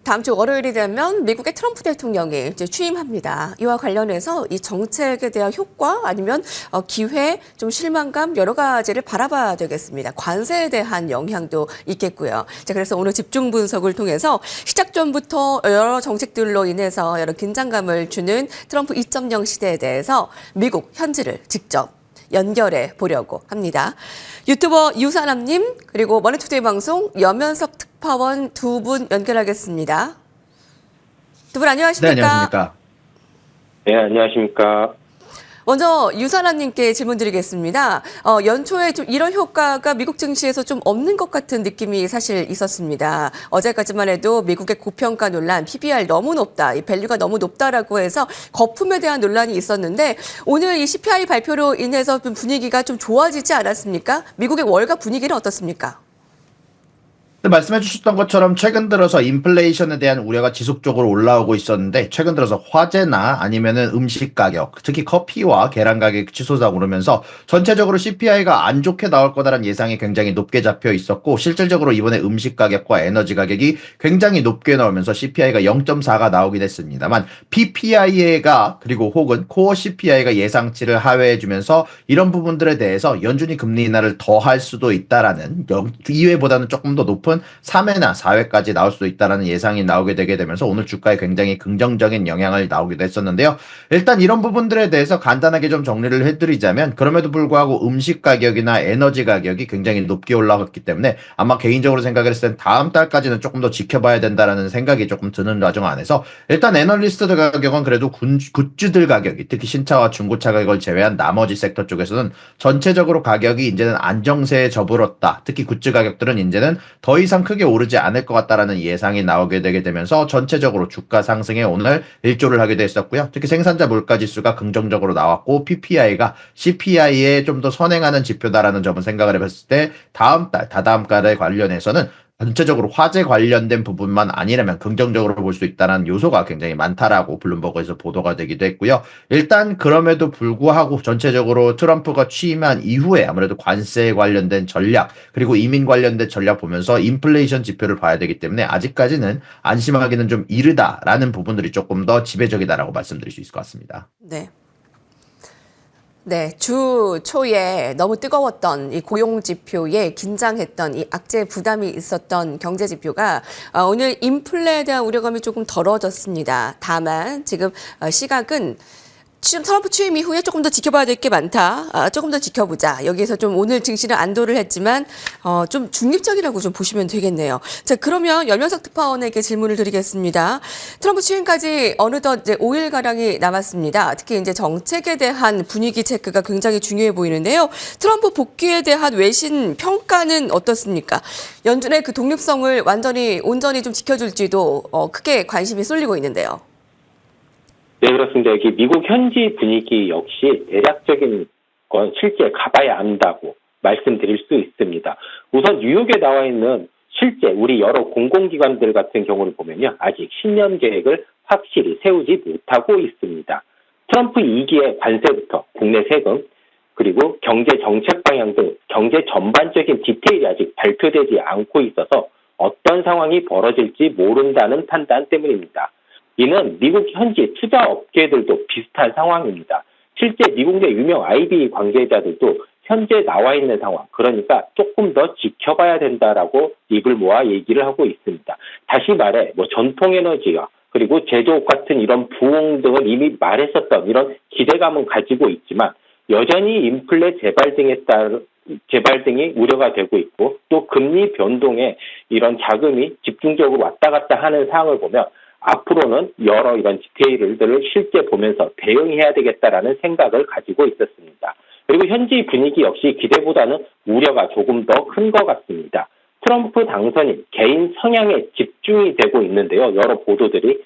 다음 주 월요일이 되면 미국의 트럼프 대통령이 이제 취임합니다. 이와 관련해서 이 정책에 대한 효과 아니면 기회, 좀 실망감 여러 가지를 바라봐야 되겠습니다. 관세에 대한 영향도 있겠고요. 자, 그래서 오늘 집중 분석을 통해서 시작 전부터 여러 정책들로 인해서 여러 긴장감을 주는 트럼프 2.0 시대에 대해서 미국 현지를 직접 연결해 보려고 합니다. 유튜버 유사남님 그리고 머니투데이 방송 염현석 특파원 두 분 연결하겠습니다. 두 분 안녕하십니까? 네, 안녕하십니까? 네, 안녕하십니까? 먼저 유사남님께 질문 드리겠습니다. 연초에 좀 이런 효과가 미국 증시에서 좀 없는 것 같은 느낌이 사실 있었습니다. 어제까지만 해도 미국의 고평가 논란, PBR 너무 높다, 이 밸류가 너무 높다라고 해서 거품에 대한 논란이 있었는데 오늘 이 CPI 발표로 인해서 좀 분위기가 좀 좋아지지 않았습니까? 미국의 월가 분위기는 어떻습니까? 말씀해 주셨던 것처럼 최근 들어서 인플레이션에 대한 우려가 지속적으로 올라오고 있었는데 최근 들어서 화재나 아니면은 음식 가격, 특히 커피와 계란 가격이 치솟아 오르면서 전체적으로 CPI가 안 좋게 나올 거다라는 예상이 굉장히 높게 잡혀 있었고 실질적으로 이번에 음식 가격과 에너지 가격이 굉장히 높게 나오면서 CPI가 0.4가 나오긴 했습니다만 PPI가 그리고 혹은 코어 CPI가 예상치를 하회해 주면서 이런 부분들에 대해서 연준이 금리 인하를 더 할 수도 있다라는 2회보다는 조금 더 높은 3회나 4회까지 나올 수도 있다는 예상이 나오게 되게 되면서 오늘 주가에 굉장히 긍정적인 영향을 나오기도 했었는데요. 일단 이런 부분들에 대해서 간단하게 좀 정리를 해드리자면 그럼에도 불구하고 음식 가격이나 에너지 가격이 굉장히 높게 올라갔기 때문에 아마 개인적으로 생각을 했을 땐 다음 달까지는 조금 더 지켜봐야 된다라는 생각이 조금 드는 과정 안에서 일단 애널리스트들 가격은 그래도 굿즈들 가격이 특히 신차와 중고차 가격을 제외한 나머지 섹터 쪽에서는 전체적으로 가격이 이제는 안정세에 접어들었다. 특히 굿즈 가격들은 이제는 더 이상 크게 오르지 않을 것 같다라는 예상이 나오게 되게 되면서 전체적으로 주가 상승에 오늘 일조를 하기도 했었고요. 특히 생산자 물가지수가 긍정적으로 나왔고 PPI가 CPI에 좀 더 선행하는 지표다라는 점을 생각을 해봤을 때 다음 달, 다다음 달에 관련해서는 전체적으로 화재 관련된 부분만 아니라면 긍정적으로 볼 수 있다는 요소가 굉장히 많다라고 블룸버그에서 보도가 되기도 했고요. 일단 그럼에도 불구하고 전체적으로 트럼프가 취임한 이후에 아무래도 관세에 관련된 전략 그리고 이민 관련된 전략 보면서 인플레이션 지표를 봐야 되기 때문에 아직까지는 안심하기는 좀 이르다라는 부분들이 조금 더 지배적이다라고 말씀드릴 수 있을 것 같습니다. 네. 네, 주 초에 너무 뜨거웠던 이 고용 지표에 긴장했던 이 악재 부담이 있었던 경제 지표가 오늘 인플레에 대한 우려감이 조금 덜어졌습니다. 다만 지금 시각은 트럼프 취임 이후에 조금 더 지켜봐야 될 게 많다. 조금 더 지켜보자. 여기에서 좀 오늘 증시는 안도를 했지만 좀 중립적이라고 좀 보시면 되겠네요. 자, 그러면 염현석 특파원에게 질문을 드리겠습니다. 트럼프 취임까지 어느덧 이제 5일가량이 남았습니다. 특히 이제 정책에 대한 분위기 체크가 굉장히 중요해 보이는데요. 트럼프 복귀에 대한 외신 평가는 어떻습니까? 연준의 그 독립성을 온전히 좀 지켜줄지도 크게 관심이 쏠리고 있는데요. 네, 그렇습니다. 여기 미국 현지 분위기 역시 대략적인 건 실제 가봐야 안다고 말씀드릴 수 있습니다. 우선 뉴욕에 나와 있는 실제 우리 여러 공공기관들 같은 경우를 보면요. 아직 신년 계획을 확실히 세우지 못하고 있습니다. 트럼프 2기의 관세부터 국내 세금, 그리고 경제 정책 방향 등 경제 전반적인 디테일이 아직 발표되지 않고 있어서 어떤 상황이 벌어질지 모른다는 판단 때문입니다. 이는 미국 현지 투자 업계들도 비슷한 상황입니다. 실제 미국 내 유명 IB 관계자들도 현재 나와 있는 상황, 그러니까 조금 더 지켜봐야 된다라고 입을 모아 얘기를 하고 있습니다. 다시 말해 전통에너지와 그리고 제조업 같은 이런 부흥 등을 이미 말했었던 이런 기대감은 가지고 있지만 여전히 인플레 재발등이 우려가 되고 있고 또 금리 변동에 이런 자금이 집중적으로 왔다 갔다 하는 상황을 보면 앞으로는 여러 이런 디테일들을 실제 보면서 대응해야 되겠다라는 생각을 가지고 있었습니다. 그리고 현지 분위기 역시 기대보다는 우려가 조금 더 큰 것 같습니다. 트럼프 당선인 개인 성향에 집중이 되고 있는데요. 여러 보도들이.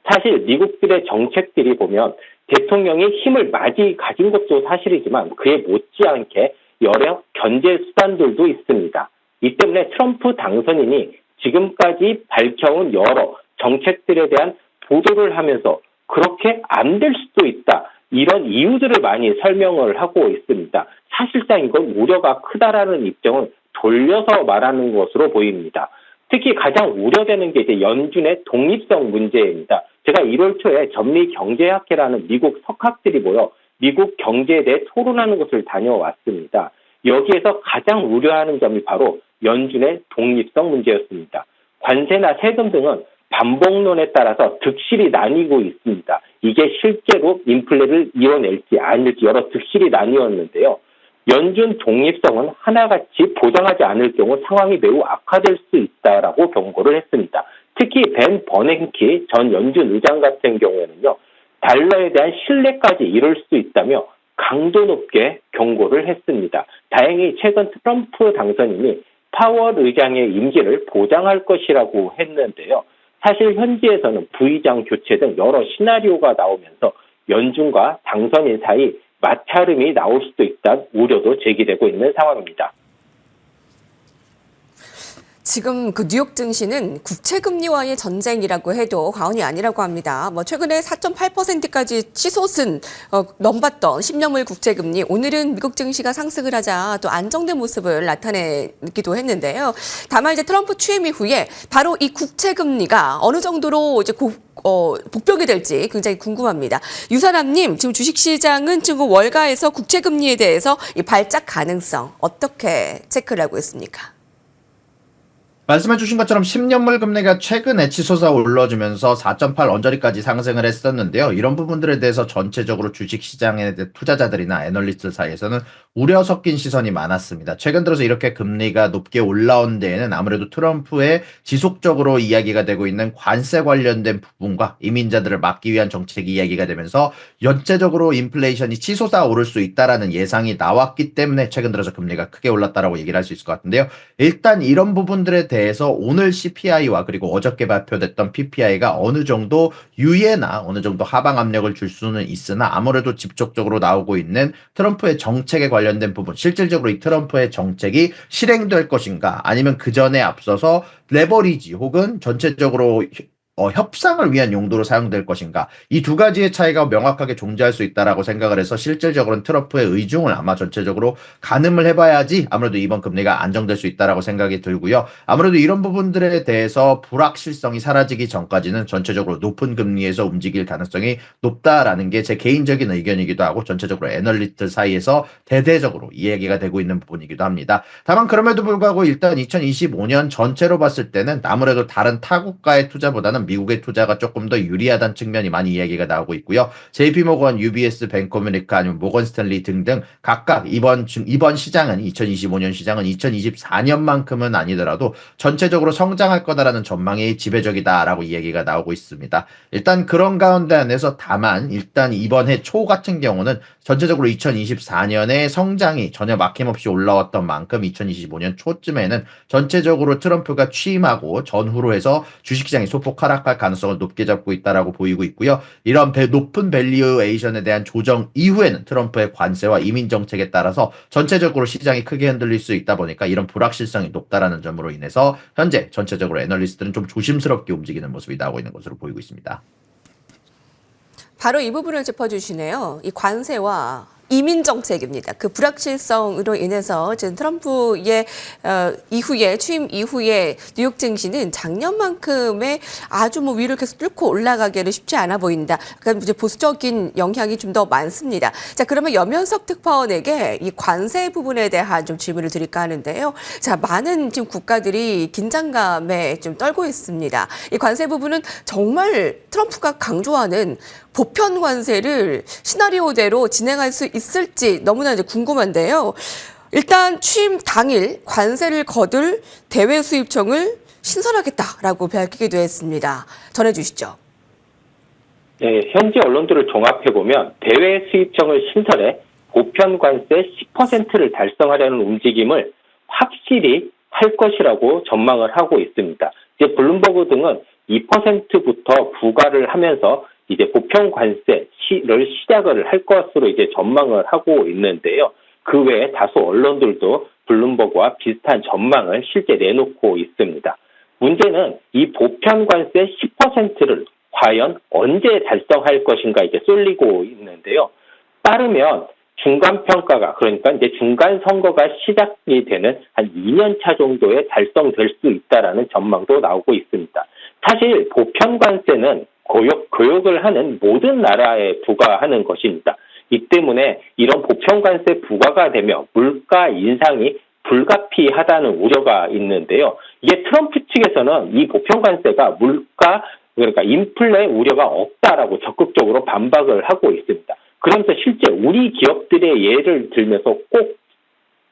사실 미국들의 정책들이 보면 대통령이 힘을 많이 가진 것도 사실이지만 그에 못지않게 여러 견제 수단들도 있습니다. 이 때문에 트럼프 당선인이 지금까지 밝혀온 여러 정책들에 대한 보도를 하면서 그렇게 안 될 수도 있다. 이런 이유들을 많이 설명을 하고 있습니다. 사실상 이건 우려가 크다라는 입장은 돌려서 말하는 것으로 보입니다. 특히 가장 우려되는 게 이제 연준의 독립성 문제입니다. 제가 1월 초에 전미경제학회라는 미국 석학들이 모여 미국 경제에 대해 토론하는 곳을 다녀왔습니다. 여기에서 가장 우려하는 점이 바로 연준의 독립성 문제였습니다. 관세나 세금 등은 반복론에 따라서 득실이 나뉘고 있습니다. 이게 실제로 인플레를 이뤄낼지 아닐지 여러 득실이 나뉘었는데요. 연준 독립성은 하나같이 보장하지 않을 경우 상황이 매우 악화될 수 있다라고 경고를 했습니다. 특히 벤 버냉키 전 연준 의장 같은 경우에는요. 달러에 대한 신뢰까지 이룰 수 있다며 강도 높게 경고를 했습니다. 다행히 최근 트럼프 당선인이 파월 의장의 임기를 보장할 것이라고 했는데요. 사실 현지에서는 부의장 교체 등 여러 시나리오가 나오면서 연준과 당선인 사이 마찰음이 나올 수도 있다는 우려도 제기되고 있는 상황입니다. 지금 그 뉴욕 증시는 국채금리와의 전쟁이라고 해도 과언이 아니라고 합니다. 최근에 4.8%까지 치솟은 넘봤던 10년물 국채금리, 오늘은 미국 증시가 상승을 하자 또 안정된 모습을 나타내기도 했는데요. 다만 이제 트럼프 취임 이후에 바로 이 국채금리가 어느 정도로 이제 복병이 될지 굉장히 궁금합니다. 유사람님, 지금 주식시장은 지금 월가에서 국채금리에 대해서 이 발작 가능성 어떻게 체크를 하고 있습니까? 말씀해 주신 것처럼 10년물 금리가 최근에 치솟아 올라주면서 4.8 언저리까지 상승을 했었는데요. 이런 부분들에 대해서 전체적으로 주식시장의 투자자들이나 애널리스트 사이에서는 우려 섞인 시선이 많았습니다. 최근 들어서 이렇게 금리가 높게 올라온 데에는 아무래도 트럼프의 지속적으로 이야기가 되고 있는 관세 관련된 부분과 이민자들을 막기 위한 정책이 이야기가 되면서 전체적으로 인플레이션이 치솟아 오를 수 있다라는 예상이 나왔기 때문에 최근 들어서 금리가 크게 올랐다라고 얘기를 할 수 있을 것 같은데요. 일단 이런 부분들에 대해서 오늘 CPI와 그리고 어저께 발표됐던 PPI가 어느 정도 유예나 어느 정도 하방 압력을 줄 수는 있으나 아무래도 직접적으로 나오고 있는 트럼프의 정책에 관련된 부분, 실질적으로 이 트럼프의 정책이 실행될 것인가 아니면 그 전에 앞서서 레버리지 혹은 전체적으로 협상을 위한 용도로 사용될 것인가, 이 두 가지의 차이가 명확하게 존재할 수 있다라고 생각을 해서 실질적으로는 트럼프의 의중을 아마 전체적으로 가늠을 해봐야지 아무래도 이번 금리가 안정될 수 있다라고 생각이 들고요. 아무래도 이런 부분들에 대해서 불확실성이 사라지기 전까지는 전체적으로 높은 금리에서 움직일 가능성이 높다라는 게 제 개인적인 의견이기도 하고 전체적으로 애널리스트 사이에서 대대적으로 이야기가 되고 있는 부분이기도 합니다. 다만 그럼에도 불구하고 일단 2025년 전체로 봤을 때는 아무래도 다른 타국가의 투자보다는 미국의 투자가 조금 더 유리하다는 측면이 많이 이야기가 나오고 있고요. JP모건, UBS, 뱅커뮤니카 아니면 모건 스탠리 등등 각각 이번 시장은 2025년 시장은 2024년만큼은 아니더라도 전체적으로 성장할 거다라는 전망이 지배적이다라고 이야기가 나오고 있습니다. 일단 그런 가운데 안에서 다만 일단 이번 해 초 같은 경우는 전체적으로 2024년에 성장이 전혀 막힘없이 올라왔던 만큼 2025년 초쯤에는 전체적으로 트럼프가 취임하고 전후로 해서 주식시장이 소폭 하락할 가능성을 높게 잡고 있다라고 보이고 있고요. 이런 높은 밸류에이션에 대한 조정 이후에는 트럼프의 관세와 이민 정책에 따라서 전체적으로 시장이 크게 흔들릴 수 있다 보니까 이런 불확실성이 높다라는 점으로 인해서 현재 전체적으로 애널리스트는 좀 조심스럽게 움직이는 모습이 나오고 있는 것으로 보이고 있습니다. 바로 이 부분을 짚어주시네요. 이 관세와 이민 정책입니다. 그 불확실성으로 인해서 지금 트럼프의 이후에 취임 이후에 뉴욕 증시는 작년만큼의 아주 위를 계속 뚫고 올라가기는 쉽지 않아 보인다. 그러니까 이제 보수적인 영향이 좀 더 많습니다. 자, 그러면 염현석 특파원에게 이 관세 부분에 대한 좀 질문을 드릴까 하는데요. 자, 많은 지금 국가들이 긴장감에 좀 떨고 있습니다. 이 관세 부분은 정말 트럼프가 강조하는 보편 관세를 시나리오대로 진행할 수 있을지 너무나 이제 궁금한데요. 일단 취임 당일 관세를 거둘 대외 수입청을 신설하겠다라고 밝히기도 했습니다. 전해주시죠. 네, 현지 언론들을 종합해보면 대외 수입청을 신설해 보편 관세 10%를 달성하려는 움직임을 확실히 할 것이라고 전망을 하고 있습니다. 이제 블룸버그 등은 2%부터 부과를 하면서 이제 보편 관세를 시작을 할 것으로 이제 전망을 하고 있는데요. 그 외에 다수 언론들도 블룸버그와 비슷한 전망을 실제 내놓고 있습니다. 문제는 이 보편 관세 10%를 과연 언제 달성할 것인가 이제 쏠리고 있는데요. 빠르면 중간 평가가 그러니까 이제 중간 선거가 시작이 되는 한 2년 차 정도에 달성될 수 있다라는 전망도 나오고 있습니다. 사실 보편 관세는 교역을 하는 모든 나라에 부과하는 것입니다. 이 때문에 이런 보편 관세 부과가 되며 물가 인상이 불가피하다는 우려가 있는데요. 이게 트럼프 측에서는 이 보편 관세가 그러니까 인플레 우려가 없다라고 적극적으로 반박을 하고 있습니다. 그러면서 실제 우리 기업들의 예를 들면서 꼭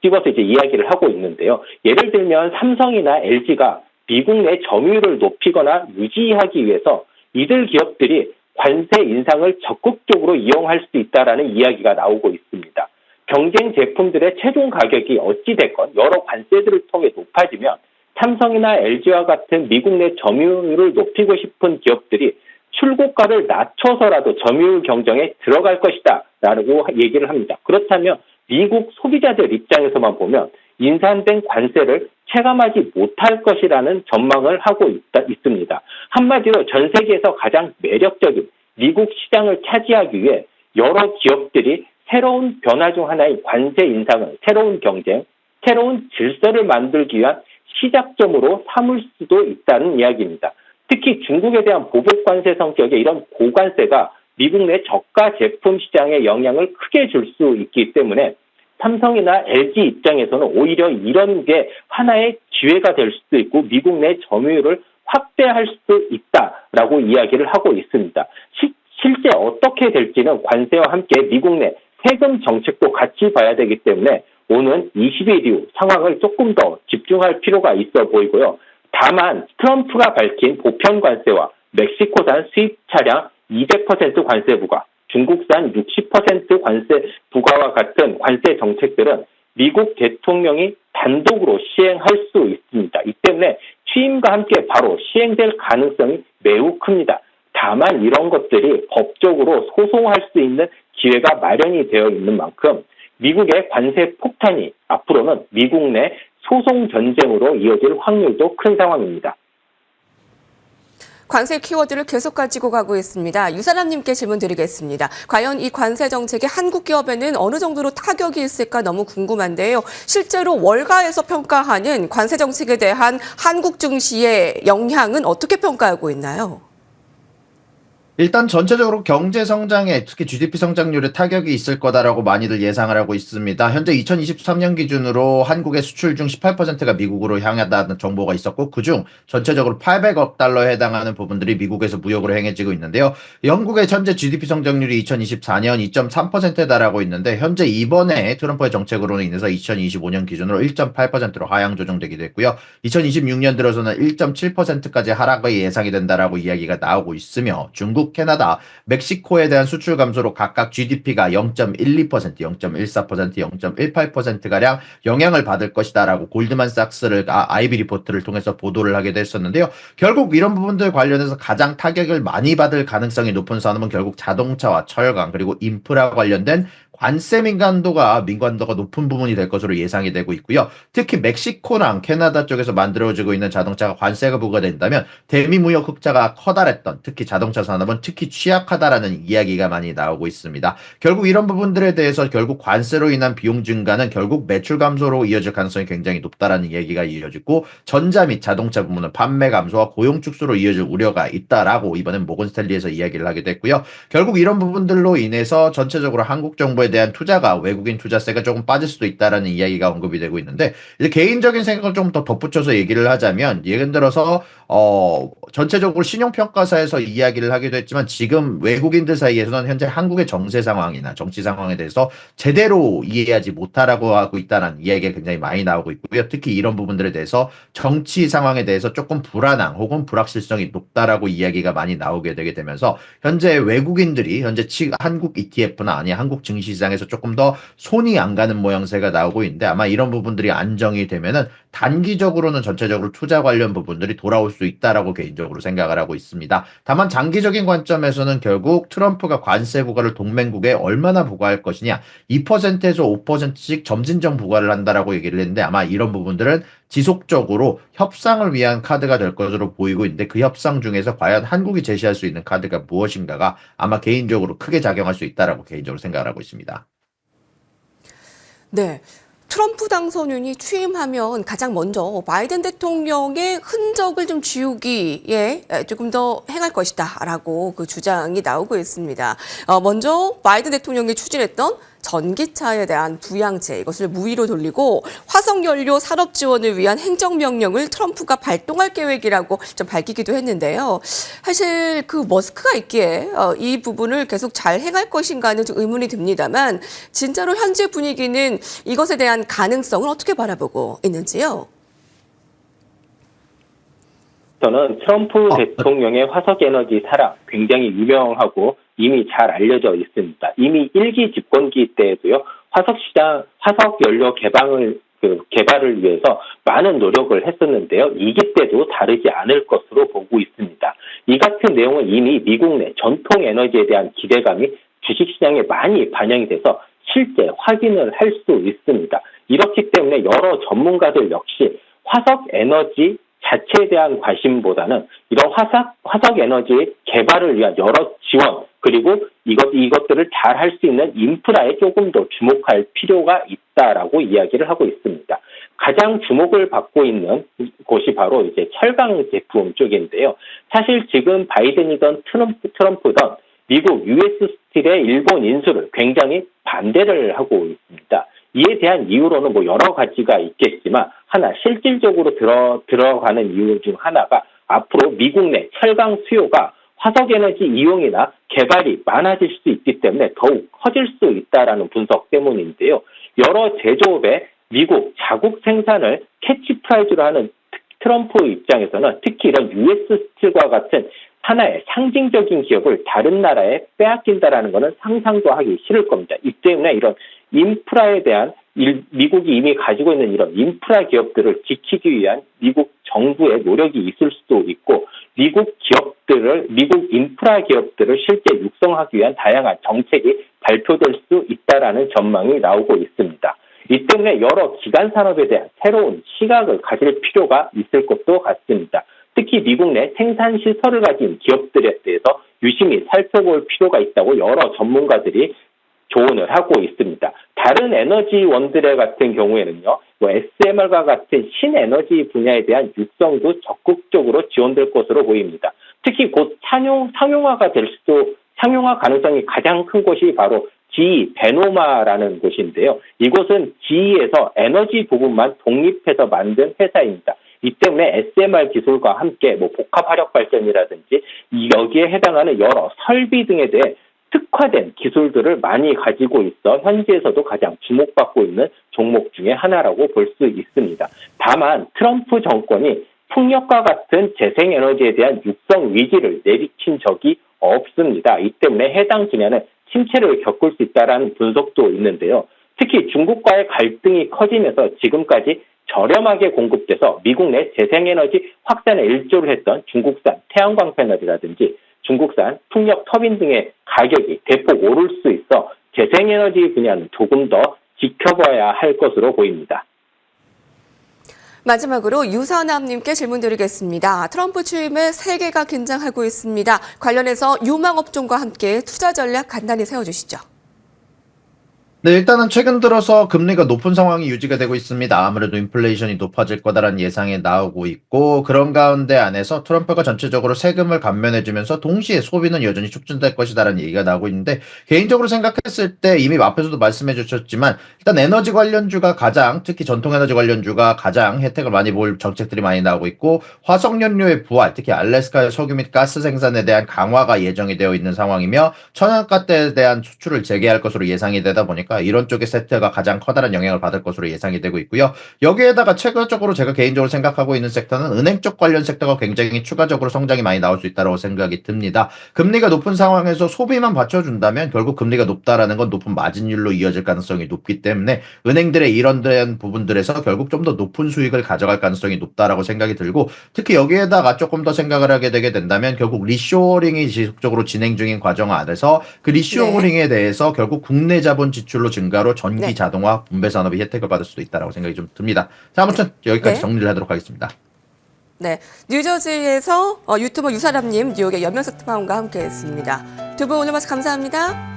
집어서 이제 이야기를 하고 있는데요. 예를 들면 삼성이나 LG가 미국 내 점유율을 높이거나 유지하기 위해서 이들 기업들이 관세 인상을 적극적으로 이용할 수 있다라는 이야기가 나오고 있습니다. 경쟁 제품들의 최종 가격이 어찌됐건 여러 관세들을 통해 높아지면 삼성이나 LG와 같은 미국 내 점유율을 높이고 싶은 기업들이 출고가를 낮춰서라도 점유율 경쟁에 들어갈 것이다 라고 얘기를 합니다. 그렇다면 미국 소비자들 입장에서만 보면 인상된 관세를 체감하지 못할 것이라는 전망을 하고 있습니다. 한마디로 전 세계에서 가장 매력적인 미국 시장을 차지하기 위해 여러 기업들이 새로운 변화 중 하나인 관세 인상을 새로운 경쟁, 새로운 질서를 만들기 위한 시작점으로 삼을 수도 있다는 이야기입니다. 특히 중국에 대한 보복 관세 성격의 이런 고관세가 미국 내 저가 제품 시장에 영향을 크게 줄 수 있기 때문에 삼성이나 LG 입장에서는 오히려 이런 게 하나의 기회가 될 수도 있고 미국 내 점유율을 확대할 수 있다라고 이야기를 하고 있습니다. 실제 어떻게 될지는 관세와 함께 미국 내 세금 정책도 같이 봐야 되기 때문에 오는 20일 이후 상황을 조금 더 집중할 필요가 있어 보이고요. 다만 트럼프가 밝힌 보편 관세와 멕시코산 수입 차량 200% 관세 부과, 중국산 60% 관세 부과와 같은 관세 정책들은 미국 대통령이 단독으로 시행할 수 있습니다. 이 때문에 취임과 함께 바로 시행될 가능성이 매우 큽니다. 다만 이런 것들이 법적으로 소송할 수 있는 기회가 마련이 되어 있는 만큼 미국의 관세 폭탄이 앞으로는 미국 내 소송 전쟁으로 이어질 확률도 큰 상황입니다. 관세 키워드를 계속 가지고 가고 있습니다. 유사람님께 질문 드리겠습니다. 과연 이 관세 정책이 한국 기업에는 어느 정도로 타격이 있을까 너무 궁금한데요. 실제로 월가에서 평가하는 관세 정책에 대한 한국 증시의 영향은 어떻게 평가하고 있나요? 일단 전체적으로 경제 성장에 특히 GDP 성장률에 타격이 있을 거다라고 많이들 예상을 하고 있습니다. 현재 2023년 기준으로 한국의 수출 중 18%가 미국으로 향하다는 정보가 있었고 그중 전체적으로 800억 달러에 해당하는 부분들이 미국에서 무역으로 행해지고 있는데요. 영국의 현재 GDP 성장률이 2024년 2.3%에 달하고 있는데 현재 이번에 트럼프의 정책으로 인해서 2025년 기준으로 1.8%로 하향 조정되기도 했고요. 2026년 들어서는 1.7%까지 하락이 예상이 된다라고 이야기가 나오고 있으며 중국, 캐나다, 멕시코에 대한 수출 감소로 각각 GDP가 0.12%, 0.14%, 0.18%가량 영향을 받을 것이다라고 골드만삭스를 아이비 리포트를 통해서 보도를 하게 됐었는데요. 결국 이런 부분들 관련해서 가장 타격을 많이 받을 가능성이 높은 산업은 결국 자동차와 철강 그리고 인프라 관련된 관세 민감도가 높은 부분이 될 것으로 예상이 되고 있고요. 특히 멕시코랑 캐나다 쪽에서 만들어지고 있는 자동차가 관세가 부과된다면 대미 무역 흑자가 커다랬던 특히 자동차 산업은 특히 취약하다라는 이야기가 많이 나오고 있습니다. 결국 이런 부분들에 대해서 결국 관세로 인한 비용 증가는 결국 매출 감소로 이어질 가능성이 굉장히 높다라는 얘기가 이어지고 전자 및 자동차 부문은 판매 감소와 고용 축소로 이어질 우려가 있다라고 이번엔 모건스탠리에서 이야기를 하게 됐고요. 결국 이런 부분들로 인해서 전체적으로 한국 정부에 대한 투자가 외국인 투자세가 조금 빠질 수도 있다라는 이야기가 언급이 되고 있는데 이제 개인적인 생각을 좀 더 덧붙여서 얘기를 하자면 예를 들어서 전체적으로 신용평가사에서 이야기를 하기도 했지만 지금 외국인들 사이에서는 현재 한국의 정세 상황이나 정치 상황에 대해서 제대로 이해하지 못하라고 하고 있다는 이야기가 굉장히 많이 나오고 있고요. 특히 이런 부분들에 대해서 정치 상황에 대해서 조금 불안함 혹은 불확실성이 높다라고 이야기가 많이 나오게 되게 되면서 현재 외국인들이 현재 한국 ETF나 아니 한국 증시시장에서 조금 더 손이 안 가는 모양새가 나오고 있는데 아마 이런 부분들이 안정이 되면은 단기적으로는 전체적으로 투자 관련 부분들이 돌아올 수 있다라고 개인적으로 생각을 하고 있습니다. 다만 장기적인 관점에서는 결국 트럼프가 관세 부과를 동맹국에 얼마나 부과할 것이냐, 2%에서 5%씩 점진적 부과를 한다라고 얘기를 했는데 아마 이런 부분들은 지속적으로 협상을 위한 카드가 될 것으로 보이고 있는데 그 협상 중에서 과연 한국이 제시할 수 있는 카드가 무엇인가가 아마 개인적으로 크게 작용할 수 있다라고 개인적으로 생각을 하고 있습니다. 네. 트럼프 당선인이 취임하면 가장 먼저 바이든 대통령의 흔적을 좀 지우기에 조금 더 행할 것이다라고 그 주장이 나오고 있습니다. 먼저 바이든 대통령이 추진했던 전기차에 대한 부양제 이것을 무위로 돌리고 화석연료 산업 지원을 위한 행정명령을 트럼프가 발동할 계획이라고 좀 밝히기도 했는데요. 사실 그 머스크가 있기에 이 부분을 계속 잘 행할 것인가는 좀 의문이 듭니다만 진짜로 현재 분위기는 이것에 대한 가능성을 어떻게 바라보고 있는지요? 저는 트럼프 대통령의 화석에너지 사랑 굉장히 유명하고 이미 잘 알려져 있습니다. 이미 1기 집권기 때에도요, 화석연료 개발을 위해서 많은 노력을 했었는데요. 2기 때도 다르지 않을 것으로 보고 있습니다. 이 같은 내용은 이미 미국 내 전통 에너지에 대한 기대감이 주식시장에 많이 반영이 돼서 실제 확인을 할 수 있습니다. 이렇기 때문에 여러 전문가들 역시 화석에너지 자체에 대한 관심보다는 이런 화석에너지 개발을 위한 여러 지원, 그리고 이것들을 잘 할 수 있는 인프라에 조금 더 주목할 필요가 있다라고 이야기를 하고 있습니다. 가장 주목을 받고 있는 곳이 바로 이제 철강 제품 쪽인데요. 사실 지금 바이든이든 트럼프든 미국 US 스틸의 일본 인수를 굉장히 반대를 하고 있습니다. 이에 대한 이유로는 여러 가지가 있겠지만 하나 실질적으로 들어가는 이유 중 하나가 앞으로 미국 내 철강 수요가 화석에너지 이용이나 개발이 많아질 수 있기 때문에 더욱 커질 수 있다라는 분석 때문인데요. 여러 제조업의 미국 자국 생산을 캐치프라이즈로 하는 트럼프 입장에서는 특히 이런 US 스틸과 같은 하나의 상징적인 기업을 다른 나라에 빼앗긴다라는 것은 상상도 하기 싫을 겁니다. 이 때문에 이런 인프라에 대한 미국이 이미 가지고 있는 이런 인프라 기업들을 지키기 위한 미국 정부의 노력이 있을 수도 있고 미국 인프라 기업들을 실제 육성하기 위한 다양한 정책이 발표될 수 있다라는 전망이 나오고 있습니다. 이 때문에 여러 기간 산업에 대한 새로운 시각을 가질 필요가 있을 것도 같습니다. 특히 미국 내 생산 시설을 가진 기업들에 대해서 유심히 살펴볼 필요가 있다고 여러 전문가들이 조언을 하고 있습니다. 다른 에너지원들의 같은 경우에는요, SMR과 같은 신에너지 분야에 대한 육성도 적극적으로 지원될 것으로 보입니다. 특히 곧 상용화 가능성이 가장 큰 곳이 바로 GE 베노마라는 곳인데요. 이곳은 GE에서 에너지 부분만 독립해서 만든 회사입니다. 이 때문에 SMR 기술과 함께 복합 화력 발전이라든지 여기에 해당하는 여러 설비 등에 대해 특화된 기술들을 많이 가지고 있어 현지에서도 가장 주목받고 있는 종목 중에 하나라고 볼 수 있습니다. 다만 트럼프 정권이 풍력과 같은 재생에너지에 대한 육성 위기를 내비친 적이 없습니다. 이 때문에 해당 분야는 침체를 겪을 수 있다는 분석도 있는데요. 특히 중국과의 갈등이 커지면서 지금까지 저렴하게 공급돼서 미국 내 재생에너지 확산에 일조를 했던 중국산 태양광 패널이라든지 중국산 풍력 터빈 등의 가격이 대폭 오를 수 있어 재생에너지 분야는 조금 더 지켜봐야 할 것으로 보입니다. 마지막으로 유선남님께 질문 드리겠습니다. 트럼프 취임에 세계가 긴장하고 있습니다. 관련해서 유망업종과 함께 투자 전략 간단히 세워주시죠. 네, 일단은 최근 들어서 금리가 높은 상황이 유지가 되고 있습니다. 아무래도 인플레이션이 높아질 거다라는 예상이 나오고 있고 그런 가운데 안에서 트럼프가 전체적으로 세금을 감면해주면서 동시에 소비는 여전히 촉진될 것이다라는 얘기가 나오고 있는데 개인적으로 생각했을 때 이미 앞에서도 말씀해 주셨지만 일단 에너지 관련주가 특히 전통 에너지 관련주가 가장 혜택을 많이 볼 정책들이 많이 나오고 있고 화석연료의 부활, 특히 알래스카의 석유 및 가스 생산에 대한 강화가 예정이 되어 있는 상황이며 천연가스에 대한 수출을 재개할 것으로 예상이 되다 보니까 않겠습니까? 이런 쪽의 세트가 가장 커다란 영향을 받을 것으로 예상이 되고 있고요. 여기에다가 최근적으로 제가 개인적으로 생각하고 있는 섹터는 은행 쪽 관련 섹터가 굉장히 추가적으로 성장이 많이 나올 수 있다고 생각이 듭니다. 금리가 높은 상황에서 소비만 받쳐준다면 결국 금리가 높다라는 건 높은 마진율로 이어질 가능성이 높기 때문에 은행들의 이런 부분들에서 결국 좀 더 높은 수익을 가져갈 가능성이 높다라고 생각이 들고, 특히 여기에다가 조금 더 생각을 하게 되게 된다면 결국 리쇼어링이 지속적으로 진행 중인 과정 안에서 그 리쇼어링에 대해서 결국 국내 자본 지출로 증가로 전기 네. 자동화 분배 산업이 혜택을 받을 수도 있다라고 생각이 좀 듭니다. 자, 아무튼 여기까지 네. 정리를 하도록 하겠습니다. 네, 뉴저지에서 유튜버 유사람님, 뉴욕의 연명석 특파원과 함께했습니다. 두 분 오늘 말씀 감사합니다.